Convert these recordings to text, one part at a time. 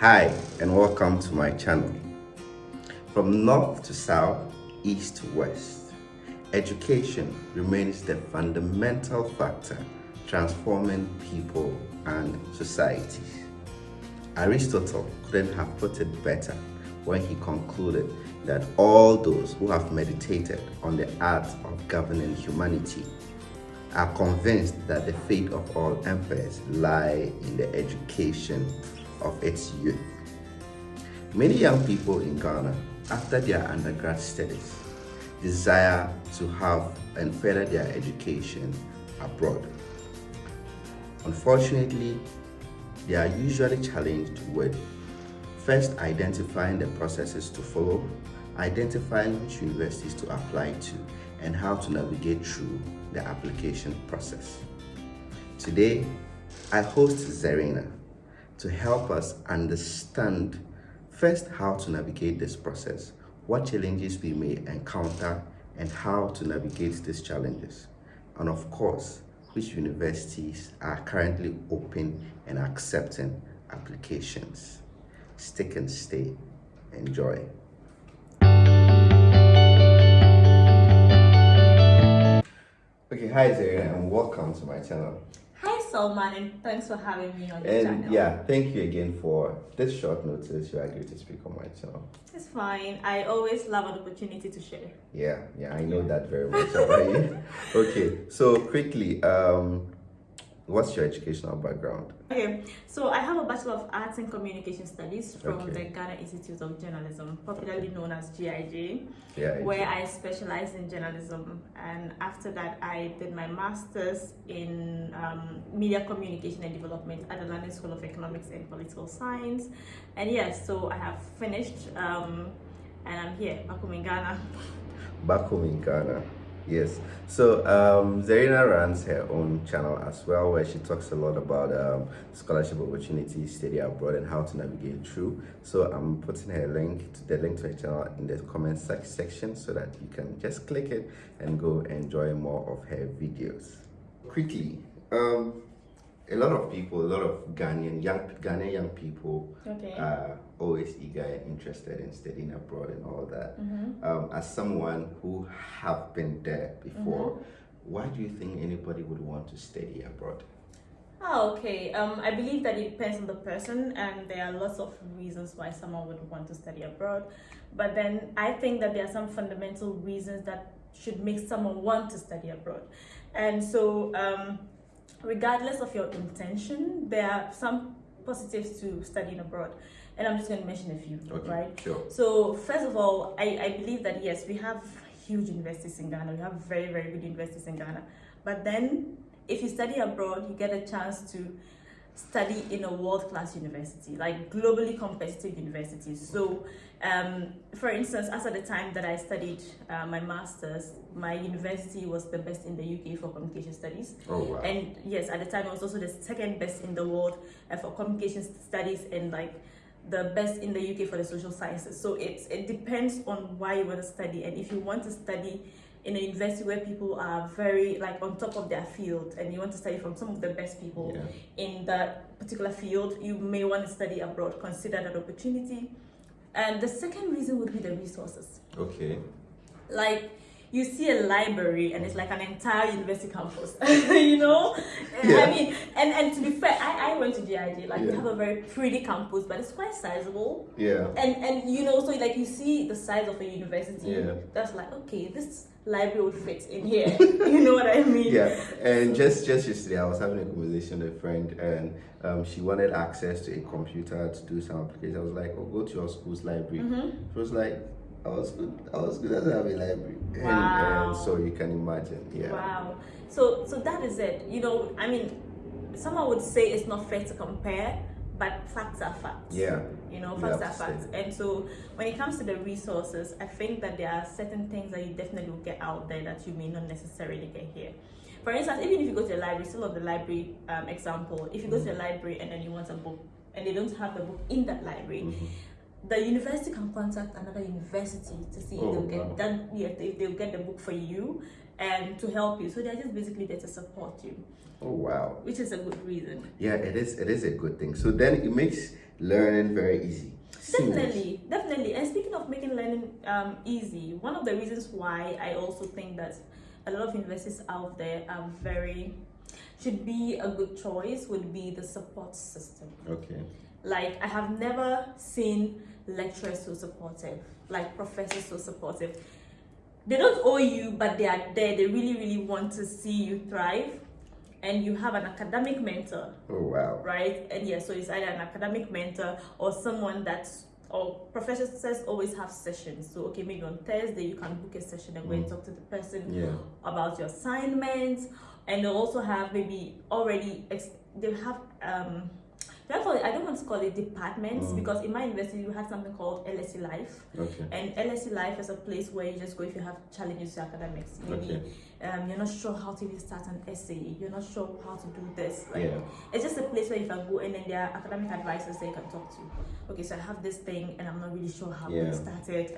Hi, and welcome to my channel. From north to south, east to west, education remains the fundamental factor transforming people and societies. Aristotle couldn't have put it better when he concluded that all those who have meditated on the art of governing humanity are convinced that the fate of all empires lie in the education of its youth. Many young people in Ghana, after their undergrad studies, desire to have and further their education abroad. Unfortunately, they are usually challenged with first identifying the processes to follow, identifying which universities to apply to, and how to navigate through the application process. Today, I host Zarina to help us understand first how to navigate this process, what challenges we may encounter, and how to navigate these challenges. And of course, which universities are currently open and accepting applications. Stick and stay. Enjoy. Okay, hi Zarina, and welcome to my channel. Hi Salman, and thanks for having me on the And channel. yeah, thank you again for this short notice you agreed to speak on my channel. It's fine. I always love an opportunity to share. Yeah, I know that very much about you. Okay, so quickly, what's your educational background? Okay, so I have a Bachelor of Arts in Communication Studies from Okay. the Ghana Institute of Journalism, popularly known as GIJ, Yeah, where I specialize in journalism. And after that, I did my master's in media communication and development at the London School of Economics and Political Science. And yes, so I have finished, and I'm here, back home in Ghana. back home in Ghana. Yes. So Zarina runs her own channel as well, where she talks a lot about scholarship opportunities, study abroad, and how to navigate through. So I'm putting the link to her channel in the comment section so that you can just click it and go enjoy more of her videos. Quickly, a lot of Ghanaian young people Okay. are always eager and interested in studying abroad and all that. As someone who have been there before, why do you think anybody would want to study abroad? Oh, okay. I believe that it depends on the person, and there are lots of reasons why someone would want to study abroad. But then I think that there are some fundamental reasons that should make someone want to study abroad. And so, regardless of your intention, there are some positives to studying abroad. And I'm just going to mention a few, Okay, right? sure. So, first of all, I believe that yes, we have huge universities in Ghana. We have very, very good universities in Ghana. But then, if you study abroad, you get a chance to study in a world-class university, like globally competitive universities. So, for instance, as at the time that I studied my master's, my university was the best in the UK for communication studies. Oh wow. And yes, at the time, it was also the second best in the world for communication studies, and like the best in the UK for the social sciences. So it depends on why you want to study, and if you want to study in a university where people are very like on top of their field, and you want to study from some of the best people in that particular field, you may want to study abroad. Consider that opportunity. And the second reason would be the resources. Okay. Like, you see a library and it's like an entire university campus, you know? Yeah. I mean, and to be fair, I went to GIJ, like, we Yeah. have a very pretty campus, but it's quite sizable. Yeah. And you know, so like you see the size of a university, Yeah. that's like, okay, this library would fit in here. You know what I mean? Yeah, and just yesterday I was having a conversation with a friend, and she wanted access to a computer to do some applications. I was like, "Oh, go to your school's library." She was like, "I was good. I doesn't have a library." Wow. And so you can imagine, yeah. Wow. So that is it. You know, I mean, someone would say it's not fair to compare, but facts are facts. Yeah. You know, You facts have are to say facts. And so when it comes to the resources, I think that there are certain things that you definitely will get out there that you may not necessarily get here. For instance, even if you go to the library, still on the library example, if you go to the library and then you want a book and they don't have the book in that library, the university can contact another university to see if they'll get that, if they'll get the book for you, and to help you. So they're just basically there to support you. Oh wow. Which is a good reason. Yeah, it is a good thing. So then it makes learning very easy. Definitely. And speaking of making learning easy, one of the reasons why I also think that a lot of universities out there are should be a good choice would be the support system. Okay. Like, I have never seen lecturers so supportive, like professors so supportive. They don't owe you, but they are there. They really, really want to see you thrive. And you have an academic mentor. Oh wow. Right? And yeah, so it's either an academic mentor or someone or professors always have sessions. So okay, maybe on Thursday you can book a session and go and talk to the person about your assignments. And they also have maybe therefore, I don't want to call it departments because in my university we had something called LSE Life. Okay. And LSE Life is a place where you just go if you have challenges with academics. Maybe you're not sure how to even start an essay. You're not sure how to do this. It's just a place where you can go and then there are academic advisors that you can talk to. Okay, so I have this thing and I'm not really sure how to start it,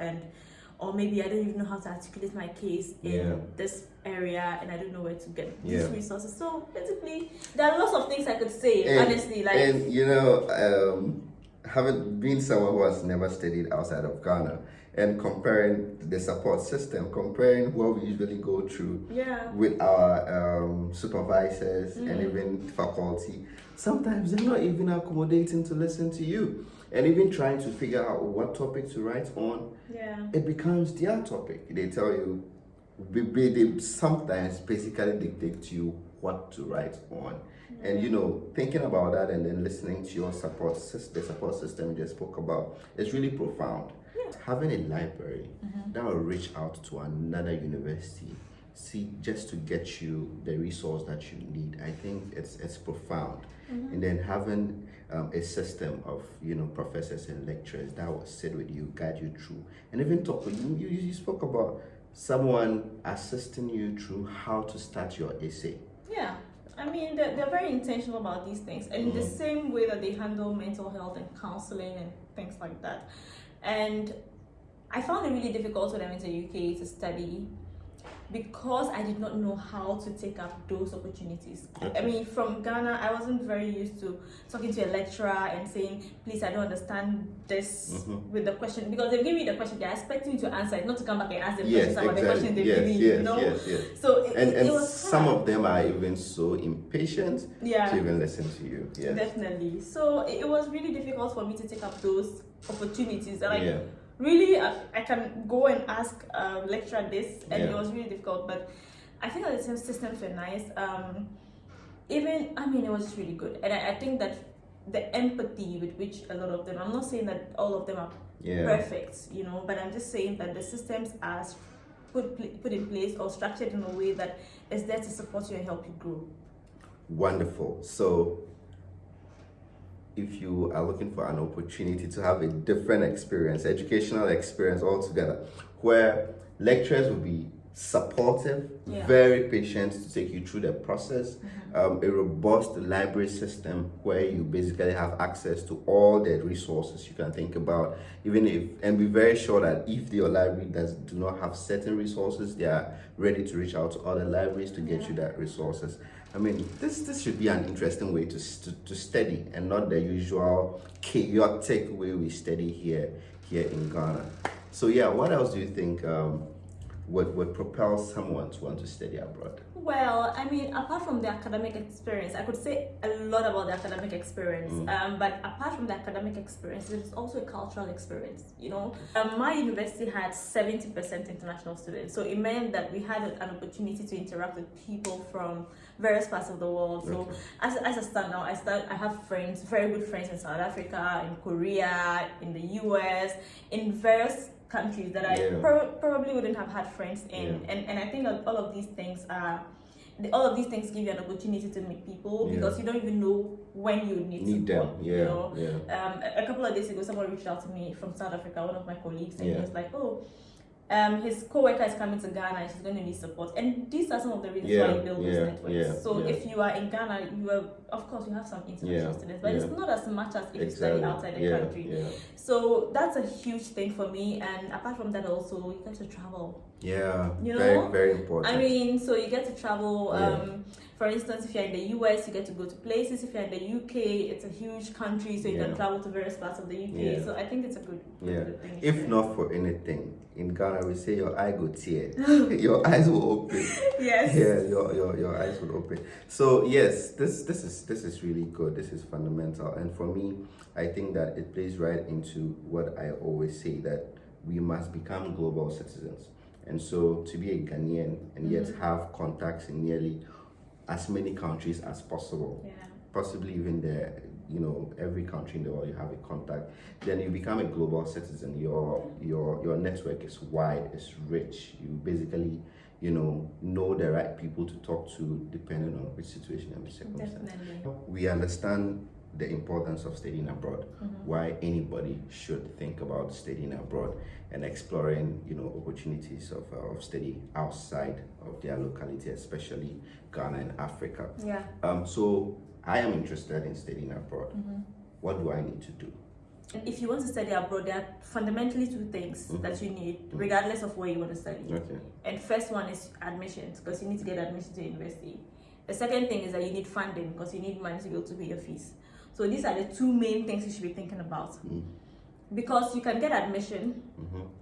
or maybe I don't even know how to articulate my case in this area and I don't know where to get these resources. So basically, there are lots of things I could say, honestly. And having been someone who has never studied outside of Ghana and comparing the support system, comparing what we usually go through with our supervisors and even faculty, sometimes they're not even accommodating to listen to you. And even trying to figure out what topic to write on, it becomes their topic. They tell you, they sometimes basically dictate to you what to write on. And thinking about that and then listening to your the support system you just spoke about, is really profound. Having a library that will reach out to another university, just to get you the resource that you need, I think it's profound. And then having a system of professors and lecturers that will sit with you, guide you through, and even talk with you. You spoke about someone assisting you through how to start your essay. Yeah, I mean they're very intentional about these things, and in the same way that they handle mental health and counseling and things like that. And I found it really difficult when I went to the UK to study, because I did not know how to take up those opportunities. I mean, from Ghana, I wasn't very used to talking to a lecturer and saying, please, I don't understand this with the question. Because they give you the question, they're expecting you to answer it, not to come back and ask the questions about the question they give you, So it was some hard. of them are even so impatient to even listen to you. Definitely. So it was really difficult for me to take up those opportunities. Really, I can go and ask a lecturer this, and it was really difficult, but I think that the systems were nice. It was just really good. And I think that the empathy with which a lot of them, I'm not saying that all of them are perfect, but I'm just saying that the systems are put in place or structured in a way that is there to support you and help you grow. Wonderful. So if you are looking for an opportunity to have a different experience, educational experience altogether, where lecturers will be supportive, very patient to take you through the process, a robust library system where you basically have access to all the resources you can think about, and be very sure that if your library do not have certain resources, they are ready to reach out to other libraries to get you that resources. I mean, this should be an interesting way to study, and not the usual chaotic way we study here in Ghana. So what else do you think would propel someone to want to study abroad? Well, I mean, apart from the academic experience, I could say a lot about the academic experience. But apart from the academic experience, there's also a cultural experience. My university had 70% international students, so it meant that we had an opportunity to interact with people from various parts of the world. So as I stand now, I have friends, very good friends in South Africa, in Korea, in the US, in various countries that I probably wouldn't have had friends in. And I think that all of these things give you an opportunity to meet people, because you don't even know when you need support. Them. A couple of days ago, someone reached out to me from South Africa, one of my colleagues, and he was like, oh, his co-worker is coming to Ghana and she's going to need support. And these are some of the reasons why you build those networks. So if you are in Ghana, of course you have some international students, but it's not as much as if you study outside the country. So that's a huge thing for me. And apart from that, also you get to travel. Yeah, you know, very, very important. I mean, so you get to travel. For instance, if you're in the US, you get to go to places. If you're in the UK, it's a huge country, so you can travel to various parts of the UK. So I think it's a good thing. If not for anything, in Ghana we say your eye go tear, your eyes will open. Yes. Yeah, your eyes will open. So yes, this is really good. This is fundamental, and for me, I think that it plays right into what I always say, that we must become global citizens. And so to be a Ghanaian and yet have contacts in nearly as many countries as possible, possibly even every country in the world you have a contact, then you become a global citizen. Your network is wide, it's rich. You basically know the right people to talk to depending on which situation and which circumstance. Definitely. We understand the importance of studying abroad, why anybody should think about studying abroad and exploring opportunities of study outside of their locality, especially Ghana and Africa. So I am interested in studying abroad. What do I need to do? If you want to study abroad, there are fundamentally two things that you need, regardless of where you want to study. And first one is admissions, because you need to get admission to university. The second thing is that you need funding, because you need money to be able to pay your fees. So these are the two main things you should be thinking about. Because you can get admission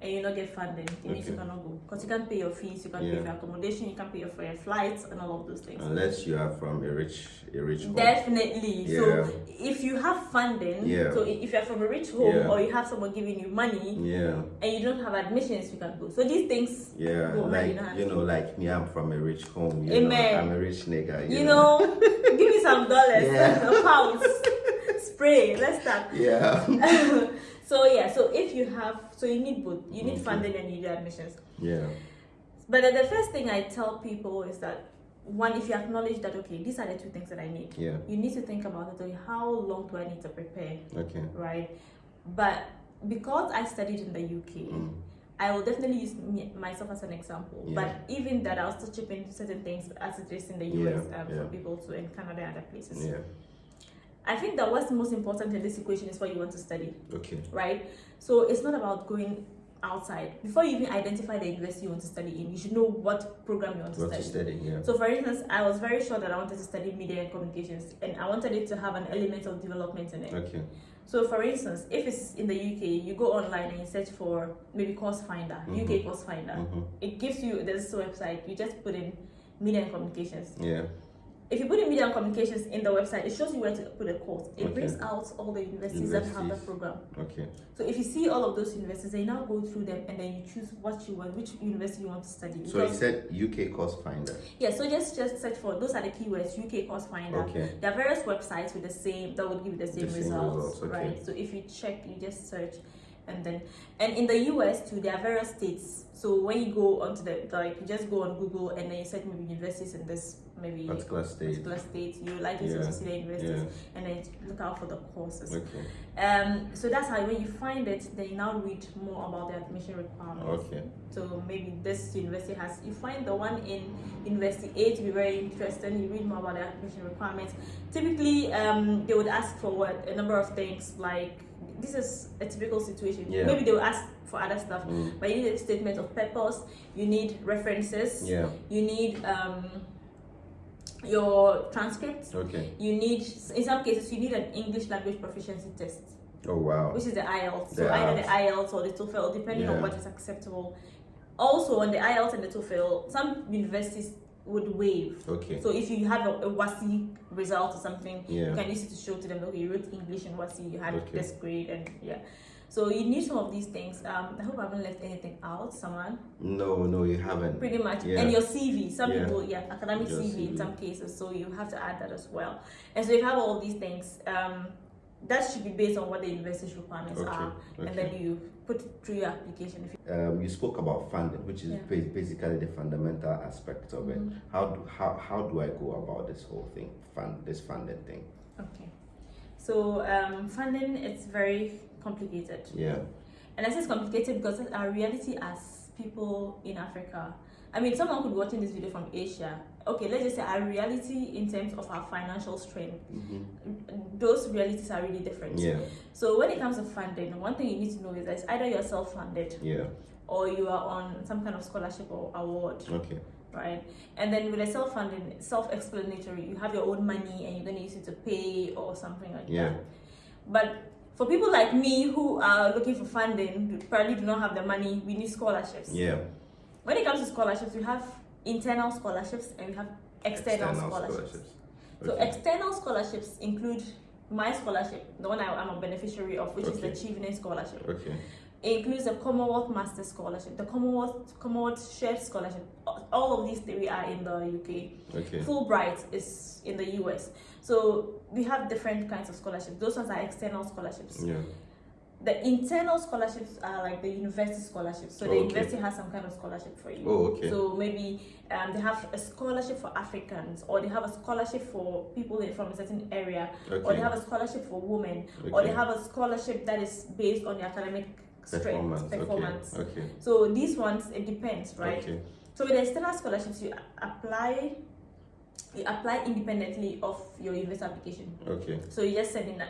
and you not get funding, it means you cannot go. Because you can't pay your fees, you can't pay for accommodation, you can't pay for your flights and all of those things. Unless you are from a rich home. Definitely. So if you have funding, so if you're from a rich home or you have someone giving you money and you don't have admissions, you can go. So these things go hand in hand. Like me, I'm from a rich home. Amen. I'm a rich nigga. Give me some dollars, pounds, spray. Let's start. So if you have, you need both. You need funding and you need admissions. But the first thing I tell people is that, one, if you acknowledge that, okay, these are the two things that I need, you need to think about it. Okay, how long do I need to prepare? Right? But because I studied in the UK, I will definitely use myself as an example. But even that, I'll still chip in certain things as it is in the US for people to in Canada and other places. I think that what's most important in this equation is what you want to study. Right? So it's not about going outside. Before you even identify the university you want to study in, you should know what program you want to study. So for instance, I was very sure that I wanted to study media and communications, and I wanted it to have an element of development in it. So for instance, if it's in the UK, you go online and you search for maybe Course Finder, UK Course Finder. It gives you this website, you just put in media and communications. If you put in media and communications in the website, it shows you where to put a course. It brings out all the universities that have the program. So if you see all of those universities, you now go through them and then you choose what you want, which university you want to study. So you said UK Course Finder. So just search for, those are the keywords, UK Course Finder. There are various websites with that would give you the same results. Right? So if you check, you just search. And in the US too, there are various states. So when you go onto you just go on Google and then you search maybe universities in this particular state, you likely to see the universities and then look out for the courses. So that's how, when you find it, then you now read more about the admission requirements. So maybe this university you find the one in University A to be very interesting, you read more about the admission requirements. Typically, they would ask for a number of things, like, this is a typical situation. Maybe they will ask for other stuff, but you need a statement of purpose, you need references, you need your transcript, you need, in some cases, you need an English language proficiency test. Which is the IELTS. So either the IELTS or the TOEFL, depending on what is acceptable. Also, on the IELTS and the TOEFL, some universities would waive. So if you have a WASI result or something, you can use it to show to them, okay, you wrote English in WASI, you had this grade, and So you need some of these things. I hope I haven't left anything out, someone. No, you haven't. Pretty much. And your CV. Some people, academic CV in some cases, so you have to add that as well. And so if you have all of these things, that should be based on what the university's requirements are, and then you put it through your application. You spoke about funding, which is basically the fundamental aspect of it. How do I go about this whole thing, this funding thing? So funding, it's very complicated. And I say it's complicated because our reality as people in Africa, I mean, someone could be watching this video from Asia. Okay, let's just say our reality in terms of our financial strength, those realities are really different. Yeah. So when it comes to funding, one thing you need to know is that it's either you're self-funded, Yeah. or you are on some kind of scholarship or award. Okay. Right? And then with a self-funding, self-explanatory, you have your own money and you're going to use it to pay or something like that. But for people like me who are looking for funding, who probably do not have the money, we need scholarships. Yeah. When it comes to scholarships, we have internal scholarships and we have external scholarships. So Okay. external scholarships include my scholarship, the one I'm a beneficiary of, which is the Okay. Achievement Scholarship. Okay. It includes the Commonwealth Master Scholarship, the Commonwealth Chef Scholarship. All of these three are in the UK. Okay. Fulbright is in the US. So we have different kinds of scholarships. Those ones are external scholarships. Yeah. The internal scholarships are like the university scholarships. So the Okay. university has some kind of scholarship for you. Oh, okay. So maybe they have a scholarship for Africans, or they have a scholarship for people from a certain area, or Okay. they have a scholarship for women, or they Okay. have a scholarship that is based on the academic strength, performance. Okay. So these ones, it depends, right? Okay. So with the external scholarships, you apply independently of your university application. Okay. So you just send in an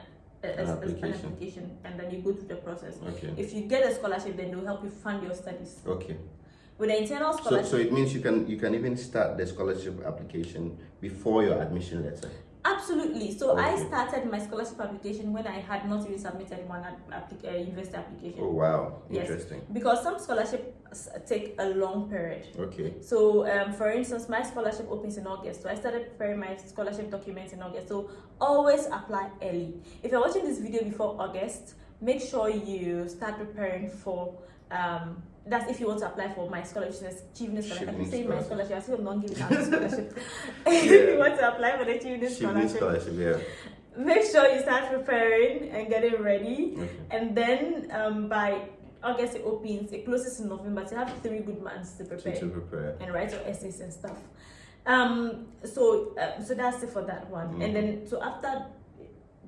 application. application and then you go through the process. Okay. If you get a scholarship, then they'll help you fund your studies. Okay. With the internal So, scholarship, so it means you can even start the scholarship application before your admission letter. absolutely. So I Okay. started my scholarship application when I had not even submitted one university application. Oh wow, Yes. interesting. Because some scholarships take a long period. Okay. So, for instance, my scholarship opens in August. So I started preparing my scholarship documents in August. So always apply early. If you're watching this video before August, make sure you start preparing for that's if you want to apply for my scholarship, Achievement Scholarship. I keep saying my scholarship, I still have not given out the scholarship. If you want to apply for the Achievement Scholarship, Yeah. make sure you start preparing and getting ready. Okay. And then by August it opens, it closes in November. So you have 3 good months to prepare To prepare. and write your essays and stuff. So that's it for that one. And then so after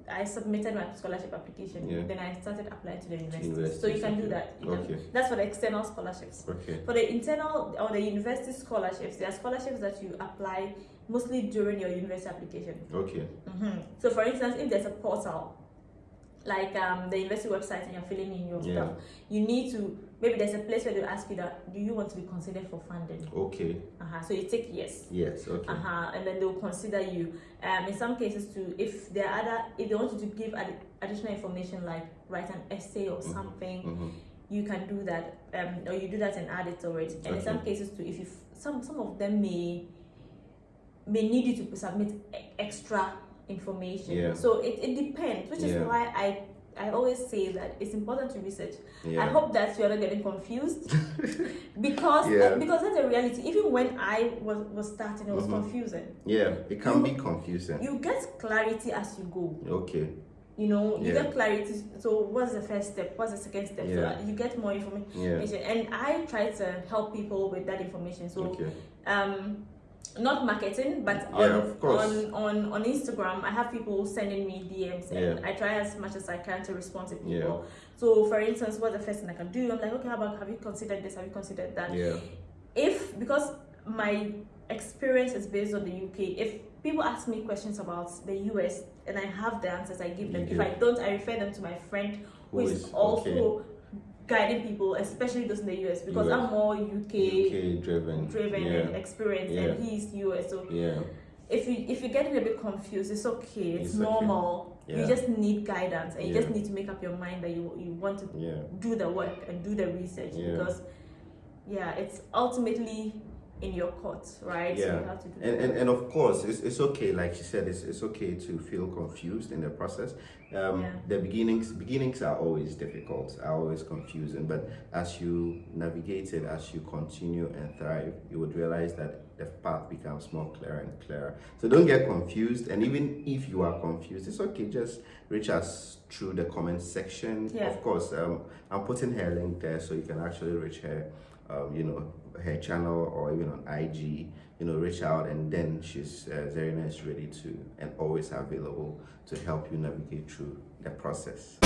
I submitted my scholarship application, Yeah. then I started applying to the university. Universities, So you can do okay. that. You can- Okay. That's for the external scholarships. Okay. For the internal or the university scholarships, there are scholarships that you apply mostly during your university application. Okay. So for instance, if there's a portal like the university website and you're filling in your Yeah. stuff, you need to, maybe there's a place where they'll ask you that, do you want to be considered for funding? Okay. So you tick yes. Yes. Okay. And then they'll consider you. In some cases too, if they want you to give additional information like write an essay or something, Mhm. you can do that, or you do that and add it to it. And in some Okay. cases too, if you some of them may need you to submit extra information. Yeah. So it depends, which is Yeah. why I always say that it's important to research. Yeah. I hope that you're not getting confused because Yeah. because that's the reality. Even when I was starting, it was confusing. Yeah. It can be confusing. You get clarity as you go. Okay. You know, you Yeah. get clarity. So what's the first step? What's the second step? Yeah. So you get more information. Yeah. And I try to help people with that information. So Okay. not marketing, but Yeah, of course. on Instagram, I have people sending me DMs, and Yeah. I try as much as I can to respond to people. Yeah. So, for instance, what's the first thing I can do? I'm like, okay, how about have you considered this? Have you considered that? Yeah. Because my experience is based on the UK, if people ask me questions about the US and I have the answers, I give them. You If give. I don't, I refer them to my friend who is also guiding people, especially those in the US, because US. I'm more UK driven. and experienced, Yeah. and he's US. So Yeah. if you're getting a bit confused, it's okay. It's It's okay. normal. Yeah. You just need guidance, and you just Yeah. need to make up your mind that you want to Yeah. do the work and do the research, Yeah. because it's ultimately in your court, right? So Yeah. you have to do And of course, it's okay. Like she said, it's okay to feel confused in the process. The beginnings are always difficult, are always confusing. But as you navigate it, as you continue and thrive, you would realize that the path becomes more clearer and clearer. So don't get confused. And even if you are confused, it's okay. Just reach us through the comment section. Yeah. Of course, I'm putting her link there so you can actually reach her. Her channel, or even on IG, reach out, and then she's very nice, ready to, and always available to help you navigate through the process.